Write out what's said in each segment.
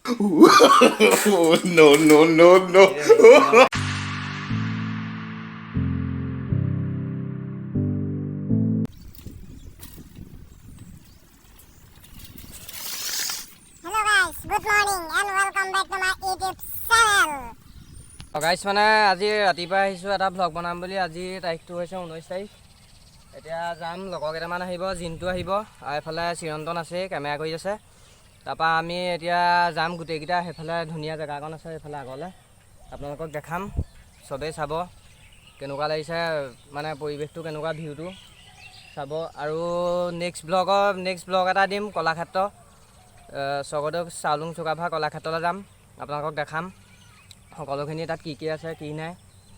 No, no, no, no. Hello guys, good morning and welcome back to my YouTube channel. গাইছ মানে আজি ৰাতিপুৱা আহিছোঁ এটা ভ্লগ বনাম বুলি। আজি তাৰিখটো হৈছে 19 তাৰিখ। এতিয়া যাম, লগৰ কেইটামান আহিব, জিন্তু আহিব আৰু এইফালে চিৰন্তন আছে, কেমেৰা কৰি আছে। তাৰপৰা আমি এতিয়া যাম গোটেইকেইটা। সেইফালে ধুনীয়া জেগাকণ আছে, সেইফালে আগলৈ আপোনালোকক দেখাম, চবেই চাব কেনেকুৱা লাগিছে, মানে পৰিৱেশটো কেনেকুৱা, ভিউটো চাব। আৰু নেক্সট ব্লগ এটা দিম কলাক্ষেত্ৰ, স্বৰ্গদেউ চাউলুং চুকাফা কলাক্ষেত্ৰলৈ যাম, আপোনালোকক দেখাম সকলোখিনি তাত কি আছে কি নাই।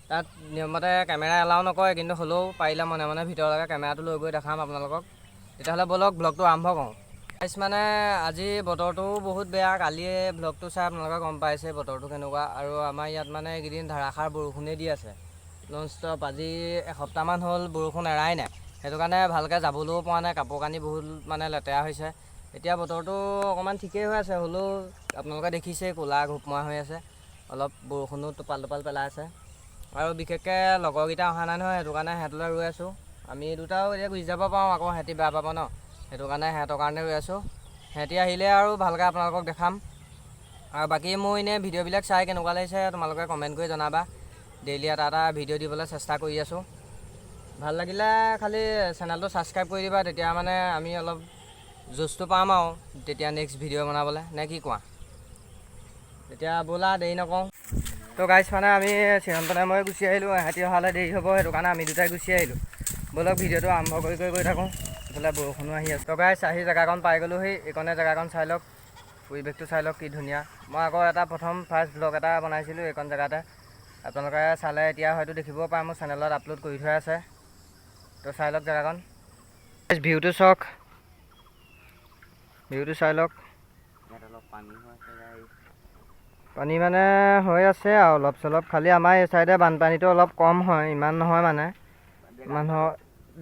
তাত নিয়মমতে কেমেৰা এলাও নকৰে, কিন্তু হ'লেও পাৰিলে মনে মনে ভিতৰলৈকে কেমেৰাটো লৈ গৈ দেখাম আপোনালোকক। তেতিয়াহ'লে ব'লক ব্লগটো আৰম্ভ কৰোঁ। মানে আজি বতৰটো বহুত বেয়া। কালিয়ে ব্লগটো চাই আপোনালোকে গম পাইছে বতৰটো কেনেকুৱা। আৰু আমাৰ ইয়াত মানে এইকেইদিন ধাৰাসাৰ বৰষুণেই দি আছে নন ষ্টপ। আজি এসপ্তাহমান হ'ল বৰষুণ এৰাই নাই, সেইটো কাৰণে ভালকৈ যাবলৈও পৰা নাই। কাপোৰ কানি বহুত মানে লেতেৰা হৈছে। এতিয়া বতৰটো অকণমান ঠিকেই হৈ আছে, হ'লেও আপোনালোকে দেখিছেই ক'লা ঘোপমৰা হৈ আছে, অলপ বৰষুণো টোপাল পেলাই আছে। আৰু বিশেষকৈ লগৰকেইটা অহা নাই নহয়, সেইটো কাৰণে সিহঁতলৈ ৰৈ আছোঁ। আমি দুটাও এতিয়া গুচি যাব পাৰোঁ, আকৌ সিহঁতি বেয়া পাব ন, সেইটো কাৰণে সিহঁতৰ কাৰণে ৰৈ আছোঁ। সিহঁতি আহিলে আৰু ভালকৈ আপোনালোকক দেখাম। আৰু বাকী মোৰ এনেই ভিডিঅ'বিলাক চাই কেনেকুৱা লাগিছে তোমালোকে কমেণ্ট কৰি জনাবা। ডেইলি এটা ভিডিঅ' দিবলৈ চেষ্টা কৰি আছোঁ। ভাল লাগিলে খালি চেনেলটো ছাবস্ক্ৰাইব কৰি দিবা, তেতিয়া মানে আমি অলপ জোচটো পাম আৰু তেতিয়া নেক্সট ভিডিঅ' বনাবলৈ, নে কি কোৱা? এতিয়া ব'লা দেৰি নকৰোঁ। তো গাইছ মানে আমি চিৰন্তনে মই গুচি আহিলোঁ, এহঁতি অহালৈ দেৰি হ'ব, সেইটো কাৰণে আমি দুটাই গুচি আহিলোঁ। ব'লক ভিডিঅ'টো আৰম্ভ কৰি গৈ থাকোঁ। এইফালে বৰষুণো আহি আছে। তো গাইছ আহি জেগাকণ পাই গ'লোঁ। এইকণে জেগাকণ চাই লওক, পৰিৱেশটো চাই লওক কি ধুনীয়া। মই আকৌ ফাৰ্ষ্ট ব্লগ এটা বনাইছিলোঁ এইকণ জেগাতে, আপোনালোকে চালে এতিয়া হয়তো দেখিবও পাৰে, মোৰ চেনেলত আপলোড কৰি থোৱা আছে। তো চাই লওক জেগাকণ, ভিউটো চাওক, ভিউটো চাই লওক। ইয়াত অলপ পানী মানে হৈ আছে আৰু অলপ চলপ। খালি আমাৰ এই চাইডে বানপানীটো অলপ কম হয়, ইমান নহয় মানে। মানুহৰ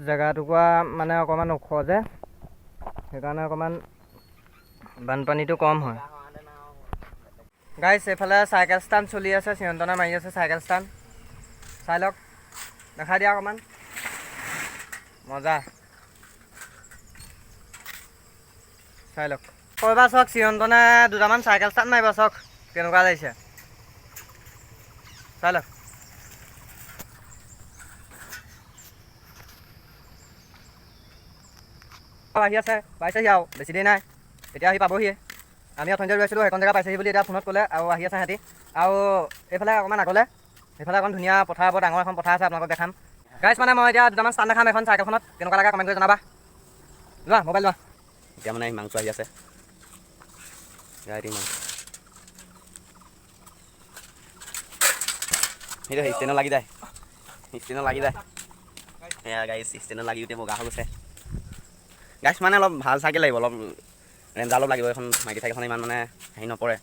জেগাটুকুৰা মানে অকণমান ওখ যে, সেইকাৰণে অকণমান বানপানীটো কম হয়। গাইছ এইফালে চাইকেল ষ্টাণ্ড চলি আছে, চিৰন্তনে মাৰি আছে চাইকেল ষ্টাণ্ড, চাই লওক, দেখাই দিয়া অকণমান, মজা চাই লওক। ক'ৰবাৰ চাওক, চিৰন্তনে দুটামান চাইকেল ষ্টাণ্ড মাৰিব, চাওক কেনেকুৱা লাগিছে, চাই লওক। আহি আছে, পাইছেহি আৰু বেছি দেৰি নাই, এতিয়া আহি পাবহিয়ে। আমি অথনিতে ৰৈ আছিলোঁ, সেইখন জেগা পাইছেহি বুলি এতিয়া ফোনত ক'লে, আৰু আহি আছে সিহঁতি। আৰু এইফালে অকণমান আগলৈ, সেইফালে অকণ ধুনীয়া পথাৰ, বৰ ডাঙৰ এখন পথাৰ আছে, আপোনালোকক দেখাম। গাইছ মানে মই এতিয়া দুটামান ষ্টাণ্ড দেখাম এখন চাইকেলখনত, কেনেকুৱা লাগে কমেণ্ট কৰি জনাবা। লোৱা মোবাইল লোৱা। এতিয়া মানে মাংস আহি আছে, সেইটো ষ্টেণ্ডত লাগি যায়, ষ্টেণ্ডত লাগি যায়। সেয়া গাইছ ষ্টেণ্ডত লাগি গোটেই বগা হৈ গৈছে। গাইছ মানে অলপ ভাল চাইকেল লাগিব, অলপ ৰেঞ্জাৰ অলপ লাগিব। এখন মাইকী চাইকেলখন ইমান মানে হেৰি নপৰে।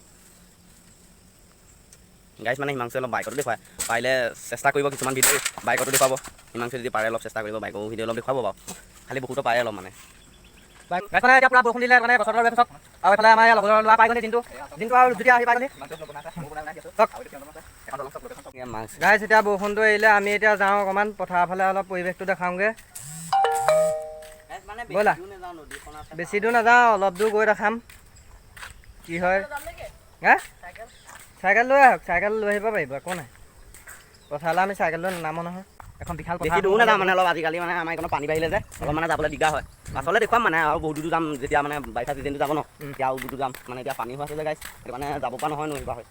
গাইছ মানে হিমাংশুৱে অলপ বাইকতো দেখুৱায়, পাৰিলে চেষ্টা কৰিব কিছুমান ভিডিঅ' বাইকতো দেখুৱাব। হিমাংশুৱে যদি পাৰে অলপ চেষ্টা কৰিব, বাইকৰ ভিডিঅ' অলপ দেখুৱাব বাৰু, খালি বহুতো পাৰে অলপ মানে। গাইছ মানে এতিয়া পূৰা বৰষুণ দিলে মানে গছৰ তলত চাওক। আৰু এইফালে আমাৰ লগৰ ল'ৰা পাই গ'লে দিনটো আৰু যদি আহি পাই গ'লি। গাইছ এতিয়া বৰষুণটো এৰিলে, আমি এতিয়া যাওঁ অকণমান পথাৰৰ ফালে, অলপ পৰিৱেশটো দেখাওঁগৈ। ব'লা, বেছি দূৰ নাযাওঁ, অলপ দূৰ গৈ দেখাম কি হয়। হা চাইকেল লৈ আহক, চাইকেল লৈ আহিব পাৰিব, একো নাই। পথাৰলৈ আমি চাইকেল লৈ নানামো নহয়, এখন বিশাল বেছি দূৰ নাযাওঁ মানে। অলপ আজিকালি মানে আমাৰ এইকণ পানী বাঢ়িলে যে অলপ মানে যাবলৈ দিগদাৰ হয়। পাছলৈ দেখুৱাম মানে, আৰু বহুত দূৰ যাম যেতিয়া মানে বাৰিষা চিজনটো যাব ন, এতিয়া আৰু দূৰ যাম মানে। এতিয়া পানী হৈ আছে যে গাইছ, সেইটো কাৰণে যাব পৰা নহয়, নোৱাৰিবা হয়।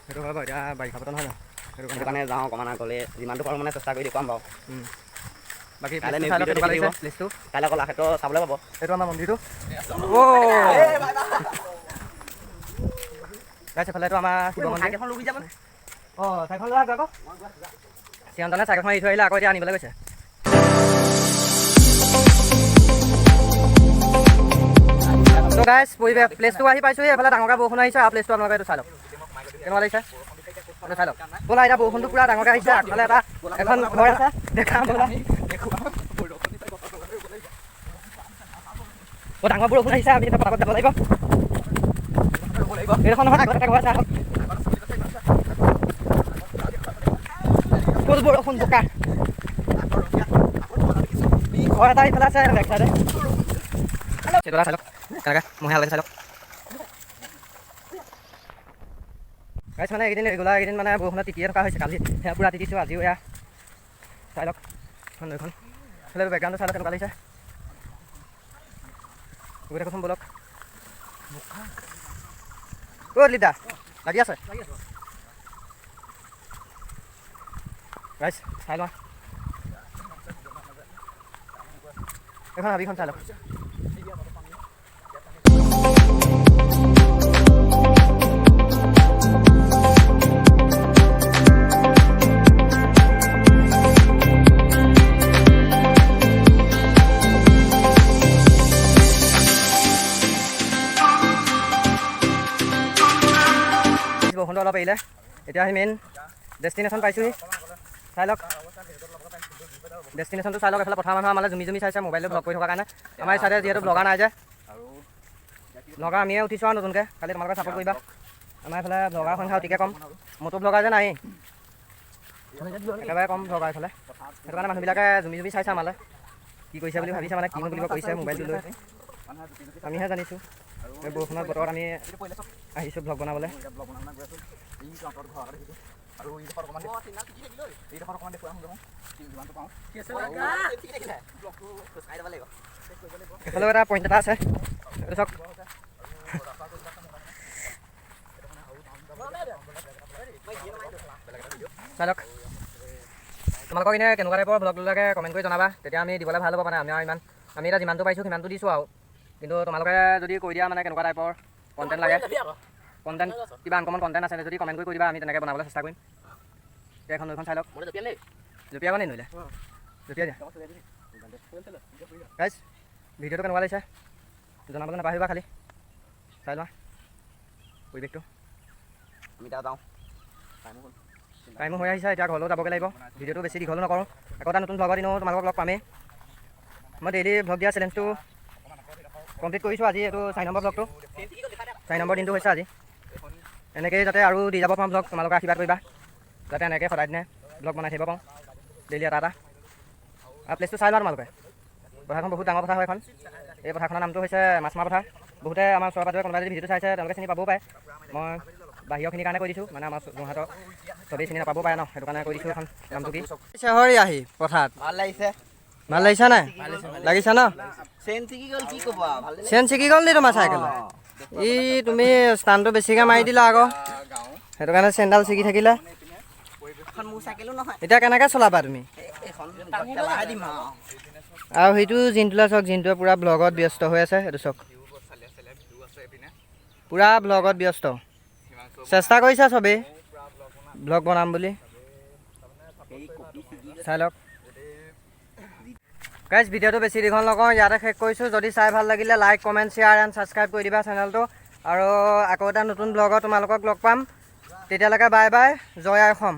সেইটো হয় বাৰু, এতিয়া বাৰিষা বতৰ নহয়, সেইটো কাৰণে যাওঁ অকণমান আগলৈ, যিমানটো পাৰোঁ মানে চেষ্টা কৰি দেখুৱাম বাৰু। বাকী কাইলৈ কাইলৈ কলাক্ষেত্ৰ চাবলৈ পাব। এইটো আমাৰ মন্দিৰটো। গাইছ এইফালেতো আমাৰ শিৱ মন্দিৰ। অঁ চাইকেলখন লৈ আকৌ চিৰন্তনে চাইকেলখন এৰি থৈ আহিলে, আকৌ এতিয়া আনিবলৈ গৈছে। তো গাইছ পৰিৱেশ প্লেচটো আহি পাইছোঁহি। এইফালে ডাঙৰকৈ বৰষুণ আহিছে, আৰু প্লেচটো আপোনালোকে এইটো চাই লওক কেনেকুৱা লাগিছে, চাই লওক। ব'লা এতিয়া বৰষুণটো পূৰা ডাঙৰকৈ আহিছে, আগফালে এখন ঘৰ আছে, দেখাম ব'লা। ডাঙৰ বৰষুণ আহিছে, আমি এতিয়া পথাৰত যাব লাগিব। এইখন নহয় আগত এটা ঘৰ আছে আহক ক'ত বৰষুণ বোকা ঘৰ এটা ইফালে আছে বেক চাইডে সেইটো চাই লওক কেনেকৈ মহিয়া লাগে চাই লওক গাইছ মানে এইকেইদিন ৰেগুলাৰ এইকেইদিন মানে বৰষুণত তিতিয়ে থকা হৈছে কালি সেয়া পূৰা তিতিছোঁ আজিও এয়া চাই লওক এখন নৈখন খালি বেকগ্ৰাউণ্ডটো চাই লওক কেনেকুৱা লাগিছে গৈ থাকোঁচোন বলক ক'ত লিদা লাগি আছে গাইছ চাই লোৱা এখন হাবিখন চাই লওক বৰষুণটো অলপ এৰিলে এতিয়া আমি মেইন ডেষ্টিনেশ্যন পাইছোঁহি চাই লওক ডেষ্টিনেশ্যনটো চাই লওক এইফালে পথাৰ মানুহ আমালৈ জুমি জুমি চাইছে মোবাইলটো ব্লগ কৰি থকাৰ কাৰণে আমাৰ এই চাইডে যিহেতু ব্লগাৰ নাই যে ব্লগাৰ আমিয়ে উঠিছোঁ আৰু নতুনকৈ খালি তোমালোকে ছাপোৰ্ট কৰিবা আমাৰ এইফালে ব্লগাৰ সংখ্যা অতিকৈ কম মটো ব্লগাৰ যে নাই একেবাৰে কম ব্লগাৰ এইফালে সেইটো কাৰণে মানুহবিলাকে জুমি জুমি চাইছে আমালৈ কি কৰিছে বুলি ভাবিছে মানে কিনো বুলিব কৰিছে মোবাইলটো লৈ আমিহে জানিছোঁ এই বৰষুণৰ বতৰত আমি আহিছোঁ ব্লগ বনাবলৈ এইফালেও এটা পইণ্ট এটা আছে এইটো চাওক চাই লওক তোমালোকক এনেই কেনেকুৱা টাইপৰ ব্লগবিলাকে কমেণ্ট কৰি জনাবা তেতিয়া আমি দিবলৈ ভাল হ'ব মানে আমি এতিয়া যিমানটো পাইছোঁ সিমানটো দিছোঁ আৰু কিন্তু তোমালোকে যদি কৈ দিয়া মানে কেনেকুৱা টাইপৰ কণ্টেণ্ট লাগে কণ্টেণ্ট কিবা আনকমন কণ্টেণ্ট আছে যদি কমেণ্ট কৰি দিবা আমি তেনেকৈ বনাবলৈ চেষ্টা কৰিম এখন নৈখন চাই লওক জপিয়াব নি নৈলে জপিয়াই দিয়া গাইজ ভিডিঅ'টো কেনেকুৱা লাগিছে জনাবলৈ নাপাহৰিবা খালি চাই লোৱা পৰিৱেশটো আমি তাত যাওঁ টাইমো হৈ আহিছে এতিয়া ঘৰলৈও যাবগৈ লাগিব ভিডিঅ'টো বেছি দীঘলো নকৰোঁ আকৌ এটা নতুন ব্লগৰ দিনো তোমালোকক লগ পামেই মই ডেইলি ব্লগ দিয়া চেলেঞ্জটো কমপ্লিট কৰিছোঁ আজি এইটো 4 নম্বৰ ব্লগটো 4 নম্বৰ দিনটো হৈছে আজি এনেকৈয়ে যাতে আৰু দি যাব পাৰোঁ ব্লগ তোমালোকে আশীৰ্বাদ কৰিবা যাতে এনেকৈ সদায় দিনে ব্লগ বনাই থাকিব পাৰোঁ ডেইলি এটা আৰু প্লেচটো চাই লোৱা তোমালোকে পথাৰখন বহুত ডাঙৰ পথাৰ হয় এখন এই পথাৰখনৰ নামটো হৈছে মাছমৰা পথাৰ বহুতে আমাৰ ওচৰে পাঁজৰে কোনোবাই যদি ভিডিঅ'টো চাইছে তেওঁলোকে চিনি পাবও পাৰে মই বাহিৰখিনিৰ কাৰণে কৈ দিছোঁ মানে আমাৰ যোৰহাটৰ চবেই চিনি নাপাব পাৰে ন সেইটো কাৰণে কৈ দিছোঁ এখন নামটো কি চেহৰি আহি পথাৰত ভাল লাগিছে ভাল লাগিছে নাই লাগিছে ন চেন চিকি গ'ল কি ক'ব চেন চিকি গ'ল নি তোমাৰ চাইকেলত ই তুমি ষ্টানটো বেছিকৈ মাৰি দিলা আকৌ সেইটো কাৰণে চেণ্ডাল ছিগি থাকিলে মোৰ চাইকেলো নহয় এতিয়া কেনেকৈ চলাবা তুমি আৰু সেইটো জিন্তুলা চাওক জিন্তুৱে পূৰা ব্লগত ব্যস্ত হৈ আছে সেইটো চাওক পূৰা ব্লগত ব্যস্ত চেষ্টা কৰিছা চবেই ব্লগ বনাম বুলি চাই লওক গাইজ ভিডিঅ'টো বেছি দীঘল নকওঁ ইয়াতে শেষ কৰিছোঁ যদি চাই ভাল লাগিলে like comment share and subscribe কৰি দিবা চেনেলটো আৰু আকৌ এটা নতুন ব্লগত তোমালোকক লগ পাম তেতিয়ালৈকে বাই বাই জয় আই অসম।